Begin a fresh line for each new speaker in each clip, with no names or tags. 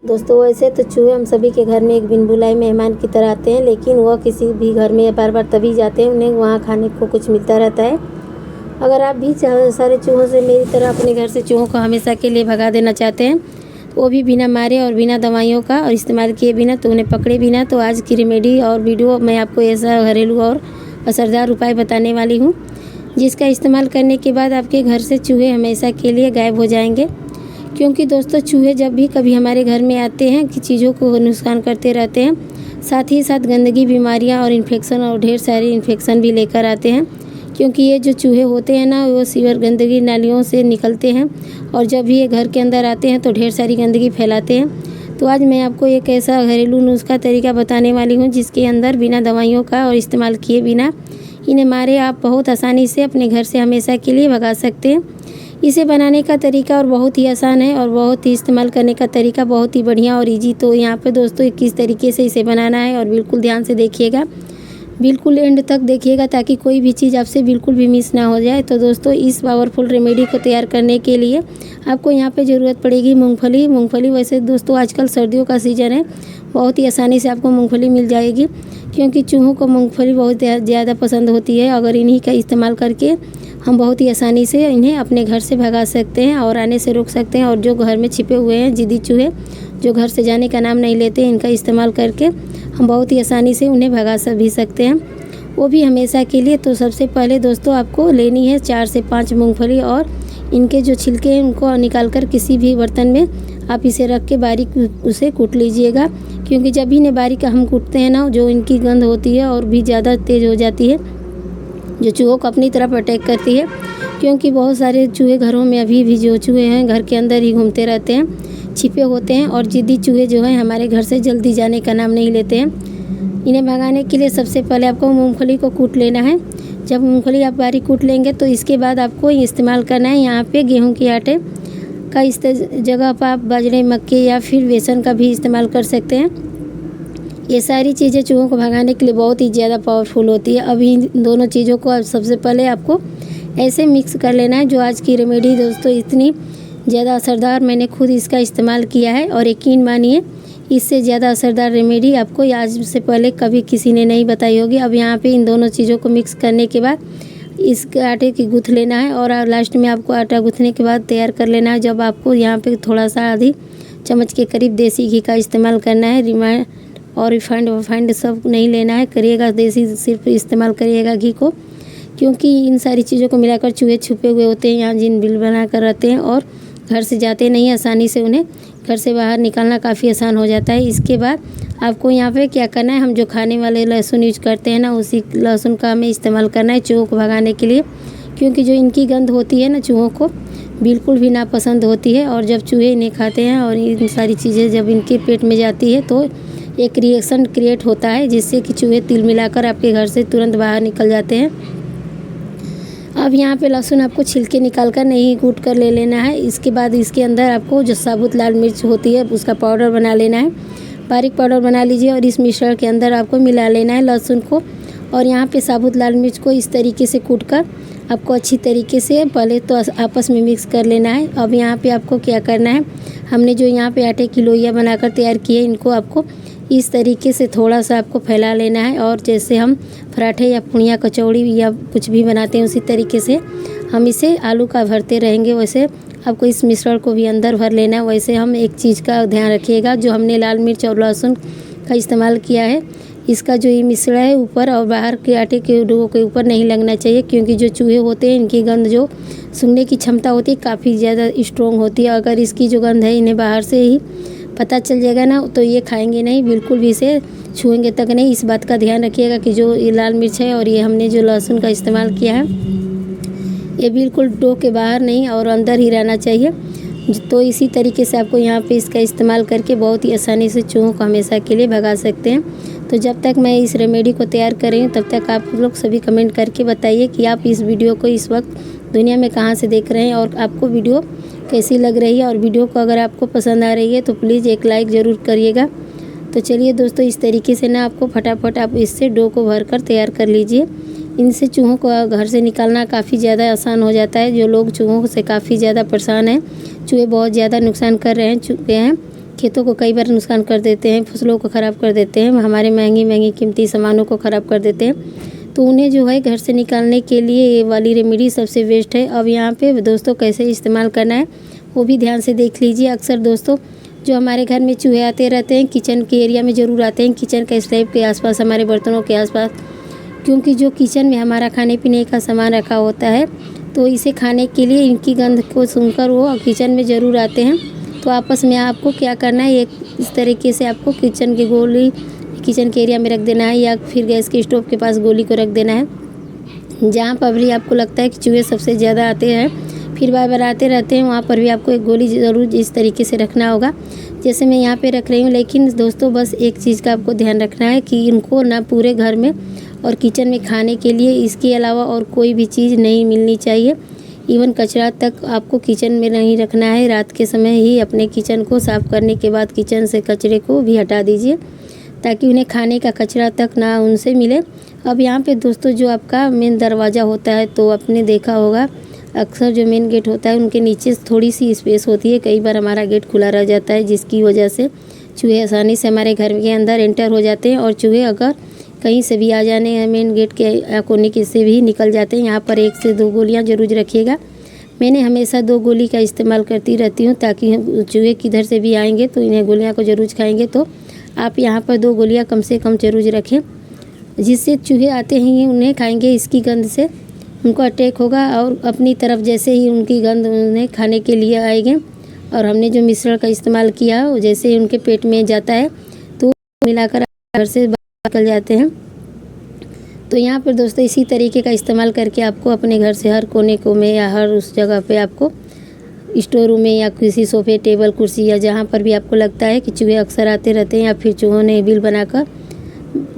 दोस्तों वैसे तो चूहे हम सभी के घर में एक बिन बुलाए मेहमान की तरह आते हैं, लेकिन वह किसी भी घर में बार बार तभी जाते हैं उन्हें वहाँ खाने को कुछ मिलता रहता है। अगर आप भी सारे चूहों से मेरी तरह अपने घर से चूहों को हमेशा के लिए भगा देना चाहते हैं, तो वो भी बिना मारे और बिना दवाइयों का और इस्तेमाल किए बिना, तो उन्हें पकड़े बिना, तो आज की रेमेडी और वीडियो मैं आपको ऐसा घरेलू और असरदार उपाय बताने वाली हूँ जिसका इस्तेमाल करने के बाद आपके घर से चूहे हमेशा के लिए गायब हो जाएंगे। क्योंकि दोस्तों चूहे जब भी कभी हमारे घर में आते हैं कि चीज़ों को नुकसान करते रहते हैं, साथ ही साथ गंदगी, बीमारियां और इन्फेक्शन और ढेर सारे इन्फेक्शन भी लेकर आते हैं। क्योंकि ये जो चूहे होते हैं ना, वो सीवर गंदगी नालियों से निकलते हैं और जब भी ये घर के अंदर आते हैं तो ढेर सारी गंदगी फैलाते हैं। तो आज मैं आपको एक ऐसा घरेलू नुस्खा तरीका बताने वाली हूँ जिसके अंदर बिना दवाइयों का और इस्तेमाल किए बिना इन्हें मारे आप बहुत आसानी से अपने घर से हमेशा के लिए भगा सकते हैं। इसे बनाने का तरीका और बहुत ही आसान है और बहुत ही इस्तेमाल करने का तरीका बहुत ही बढ़िया और इजी। तो यहाँ पे दोस्तों किस तरीके से इसे बनाना है और बिल्कुल ध्यान से देखिएगा, बिल्कुल एंड तक देखिएगा ताकि कोई भी चीज़ आपसे बिल्कुल भी मिस ना हो जाए। तो दोस्तों इस पावरफुल रेमेडी को तैयार करने के लिए आपको यहाँ पे ज़रूरत पड़ेगी मूंगफली। वैसे दोस्तों आजकल सर्दियों का सीज़न है, बहुत ही आसानी से आपको मूंगफली मिल जाएगी क्योंकि चूहों को मूंगफली बहुत ज़्यादा पसंद होती है। अगर इन्हीं का इस्तेमाल करके हम बहुत ही आसानी से इन्हें अपने घर से भगा सकते हैं और आने से रोक सकते हैं। और जो घर में छिपे हुए हैं जिद्दी चूहे जो घर से जाने का नाम नहीं लेते, इनका इस्तेमाल करके हम बहुत ही आसानी से उन्हें भगा भी सकते हैं, वो भी हमेशा के लिए। तो सबसे पहले दोस्तों आपको लेनी है 4 से 5 मूंगफली और इनके जो छिलके हैं उनको निकाल कर किसी भी बर्तन में आप इसे रख के बारीक उसे कूट लीजिएगा। क्योंकि जब इन्हें बारीक हम कूटते हैं ना, जो इनकी गंध होती है और भी ज़्यादा तेज़ हो जाती है, जो चूहों को अपनी तरफ अटैक करती है। क्योंकि बहुत सारे चूहे घरों में अभी भी जो चूहे हैं घर के अंदर ही घूमते रहते हैं, छिपे होते हैं और जिद्दी चूहे जो हैं हमारे घर से जल्दी जाने का नाम नहीं लेते हैं। इन्हें भगाने के लिए सबसे पहले आपको मूंगफली को कूट लेना है। जब मूंगफली आप बारीक कूट लेंगे तो इसके बाद आपको इस्तेमाल करना है यहाँ पे गेहूं के आटे का। इस जगह पर आप बाजरे, मक्के या फिर बेसन का भी इस्तेमाल कर सकते हैं। ये सारी चीज़ें चूहों को भगाने के लिए बहुत ही ज़्यादा पावरफुल होती है। अभी इन दोनों चीज़ों को सबसे पहले आपको ऐसे मिक्स कर लेना है। जो आज की रेमेडी दोस्तों इतनी ज़्यादा असरदार, मैंने खुद इसका इस्तेमाल किया है और यकीन मानिए इससे ज़्यादा असरदार रेमेडी आपको आज से पहले कभी किसी ने नहीं बताई होगी। अब यहाँ पे इन दोनों चीज़ों को मिक्स करने के बाद इस आटे की गूँथ लेना है और लास्ट में आपको आटा गूँथने के बाद तैयार कर लेना है। जब आपको यहाँ पे थोड़ा सा आधी चम्मच के करीब देसी घी का इस्तेमाल करना है। और रिफाइंड सब नहीं लेना है, करिएगा देसी सिर्फ इस्तेमाल करिएगा घी को। क्योंकि इन सारी चीज़ों को मिलाकर चूहे छुपे हुए होते हैं यहाँ जिन बिल बना कर रहते हैं और घर से जाते नहीं आसानी से, उन्हें घर से बाहर निकालना काफ़ी आसान हो जाता है। इसके बाद आपको यहाँ पे क्या करना है, हम जो खाने वाले लहसुन यूज करते हैं ना, उसी लहसुन का हमें इस्तेमाल करना है चूहों को भगाने के लिए। क्योंकि जो इनकी गंध होती है ना, चूहों को बिल्कुल भी नापसंद होती है और जब चूहे इन्हें खाते हैं और इन सारी चीज़ें जब इनके पेट में जाती है तो एक रिएक्शन क्रिएट होता है जिससे कि चूहे तिल मिलाकर आपके घर से तुरंत बाहर निकल जाते हैं। अब यहाँ पे लहसुन आपको छिलके निकाल कर नहीं कूट कर ले लेना है। इसके बाद इसके अंदर आपको जो साबुत लाल मिर्च होती है उसका पाउडर बना लेना है, बारीक पाउडर बना लीजिए और इस मिश्रण के अंदर आपको मिला लेना है लहसुन को। और यहाँ पे साबुत लाल मिर्च को इस तरीके से कूट कर आपको अच्छी तरीके से पहले तो आपस में मिक्स कर लेना है। अब यहाँ पे आपको क्या करना है, हमने जो यहाँ पे आटे की लोइयाँ बनाकर तैयार की है, इनको आपको इस तरीके से थोड़ा सा आपको फैला लेना है। और जैसे हम पराठे या पुड़िया, कचौड़ी या कुछ भी बनाते हैं उसी तरीके से हम इसे आलू का भरते रहेंगे, वैसे आपको इस मिश्रण को भी अंदर भर लेना है। वैसे हम एक चीज़ का ध्यान रखिएगा, जो हमने लाल मिर्च और लहसुन का इस्तेमाल किया है, इसका जो ये मिश्रण है ऊपर और बाहर के आटे के डो के ऊपर नहीं लगना चाहिए। क्योंकि जो चूहे होते हैं इनकी गंध जो सूंघने की क्षमता होती है काफ़ी ज़्यादा स्ट्रॉन्ग होती है। अगर इसकी जो गंध है इन्हें बाहर से ही पता चल जाएगा ना, तो ये खाएंगे नहीं, बिल्कुल भी इसे छुएंगे तक नहीं। इस बात का ध्यान रखिएगा कि जो ये लाल मिर्च है और ये हमने जो लहसुन का इस्तेमाल किया है, ये बिल्कुल डो के बाहर नहीं और अंदर ही रहना चाहिए। तो इसी तरीके से आपको यहाँ पे इसका इस्तेमाल करके बहुत ही आसानी से चूहों को हमेशा के लिए भगा सकते हैं। तो जब तक मैं इस रेमेडी को तैयार कर रही हूँ तब तक आप लोग सभी कमेंट करके बताइए कि आप इस वीडियो को इस वक्त दुनिया में कहाँ से देख रहे हैं और आपको वीडियो कैसी लग रही है। और वीडियो को अगर आपको पसंद आ रही है तो प्लीज़ एक लाइक ज़रूर करिएगा। तो चलिए दोस्तों, इस तरीके से ना आपको फटाफट आप इससे डो को भर कर तैयार कर लीजिए। इनसे चूहों को घर से निकालना काफ़ी ज़्यादा आसान हो जाता है। जो लोग चूहों से काफ़ी ज़्यादा परेशान हैं, चूहे बहुत ज़्यादा नुकसान कर रहे हैं चुके हैं, खेतों को कई बार नुकसान कर देते हैं, फसलों को ख़राब कर देते हैं, हमारे महंगी कीमती सामानों को ख़राब कर देते हैं। तो उन्हें जो है घर से निकालने के लिए ये वाली रेमेडी सबसे बेस्ट है। अब यहाँ पे दोस्तों कैसे इस्तेमाल करना है वो भी ध्यान से देख लीजिए। अक्सर दोस्तों जो हमारे घर में चूहे आते रहते हैं, किचन के एरिया में ज़रूर आते हैं, किचन के स्लैब के आसपास, हमारे बर्तनों के आसपास, क्योंकि जो किचन में हमारा खाने पीने का सामान रखा होता है तो इसे खाने के लिए इनकी गंध को सुनकर वो किचन में ज़रूर आते हैं। तो आपस में आपको क्या करना है, एक इस तरीके से आपको किचन की गोली किचन के एरिया में रख देना है या फिर गैस के स्टोव के पास गोली को रख देना है। जहाँ पर भी आपको लगता है कि चूहे सबसे ज़्यादा आते हैं, फिर बार बार आते रहते हैं, वहाँ पर भी आपको एक गोली ज़रूर इस तरीके से रखना होगा जैसे मैं यहाँ पे रख रही हूँ। लेकिन दोस्तों बस एक चीज़ का आपको ध्यान रखना है कि इनको ना पूरे घर में और किचन में खाने के लिए इसके अलावा और कोई भी चीज़ नहीं मिलनी चाहिए। इवन कचरा तक आपको किचन में नहीं रखना है। रात के समय ही अपने किचन को साफ़ करने के बाद किचन से कचरे को भी हटा दीजिए ताकि उन्हें खाने का कचरा तक ना उनसे मिले। अब यहाँ पे दोस्तों जो आपका मेन दरवाज़ा होता है तो आपने देखा होगा अक्सर जो मेन गेट होता है उनके नीचे थोड़ी सी स्पेस होती है। कई बार हमारा गेट खुला रह जाता है जिसकी वजह से चूहे आसानी से हमारे घर के अंदर एंटर हो जाते हैं और चूहे अगर कहीं से भी आ जाने हैं मेन गेट के कोने के से भी निकल जाते हैं। यहाँ पर 1 से 2 गोलियाँ ज़रूर रखिएगा। मैंने हमेशा 2 गोली का इस्तेमाल करती रहती हूँ ताकि चूहे किधर से भी आएंगे तो इन्हें गोलियाँ को ज़रूर खाएंगे। तो आप यहाँ पर 2 गोलियाँ कम से कम ज़रूर रखें जिससे चूहे आते ही उन्हें खाएंगे, इसकी गंध से उनको अटैक होगा और अपनी तरफ जैसे ही उनकी गंध उन्हें खाने के लिए आएंगे और हमने जो मिश्रण का इस्तेमाल किया जैसे ही उनके पेट में जाता है तो मिलाकर घर से निकल जाते हैं। तो यहाँ पर दोस्तों इसी तरीके का इस्तेमाल करके आपको अपने घर से हर कोने को में या हर उस जगह पे आपको स्टोर रूम में या किसी सोफे टेबल कुर्सी या जहाँ पर भी आपको लगता है कि चूहे अक्सर आते रहते हैं या फिर चूहों ने बिल बनाकर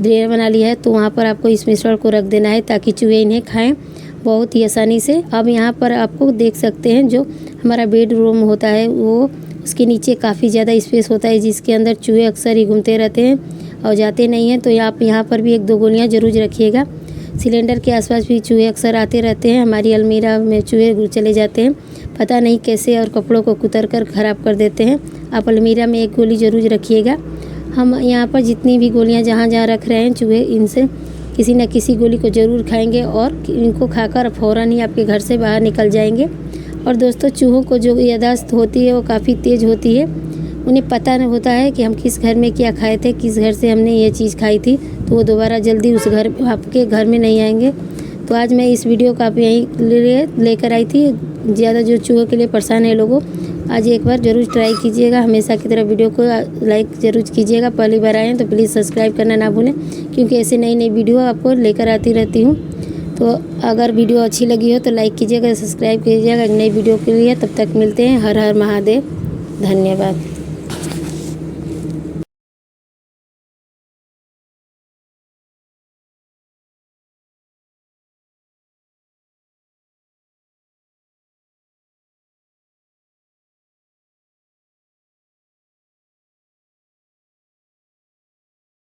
ड्रेन बना लिया है तो वहाँ पर आपको इस मिश्रण को रख देना है ताकि चूहे इन्हें खाएँ बहुत ही आसानी से। अब यहाँ पर आपको देख सकते हैं जो हमारा बेडरूम होता है वो उसके नीचे काफ़ी ज़्यादा स्पेस होता है जिसके अंदर चूहे अक्सर ही घूमते रहते हैं और जाते नहीं हैं। तो आप यहाँ पर भी 1-2 गोलियाँ ज़रूर रखिएगा। सिलेंडर के आसपास भी चूहे अक्सर आते रहते हैं, हमारी अलमीरा में चूहे चले जाते हैं, पता नहीं कैसे, और कपड़ों को कुतर कर ख़राब कर देते हैं। आप अलमीरा में 1 गोली ज़रूर रखिएगा। हम यहाँ पर जितनी भी गोलियाँ जहाँ जहाँ रख रहे हैं चूहे इनसे किसी न किसी गोली को ज़रूर खाएंगे और इनको खाकर फ़ौरन ही आपके घर से बाहर निकल जाएंगे। और दोस्तों चूहों को जो याददाश्त होती है वो काफ़ी तेज़ होती है, उन्हें पता नहीं होता है कि हम किस घर में क्या खाए थे, किस घर से हमने ये चीज़ खाई थी, तो वो दोबारा जल्दी उस घर आपके घर में नहीं आएंगे। तो आज मैं इस वीडियो को आप यहीं लेकर आई थी। ज़्यादा जो चूहों के लिए परेशान है लोगों, आज एक बार ज़रूर ट्राई कीजिएगा। हमेशा की तरह वीडियो को लाइक ज़रूर कीजिएगा। पहली बार आए हैं तो प्लीज़ सब्सक्राइब करना ना भूलें क्योंकि ऐसे नई वीडियो आपको लेकर आती रहती हूँ। तो अगर वीडियो अच्छी लगी हो तो लाइक कीजिएगा, सब्सक्राइब कीजिएगा एक नई वीडियो के लिए। तब तक मिलते हैं। हर हर महादेव। धन्यवाद।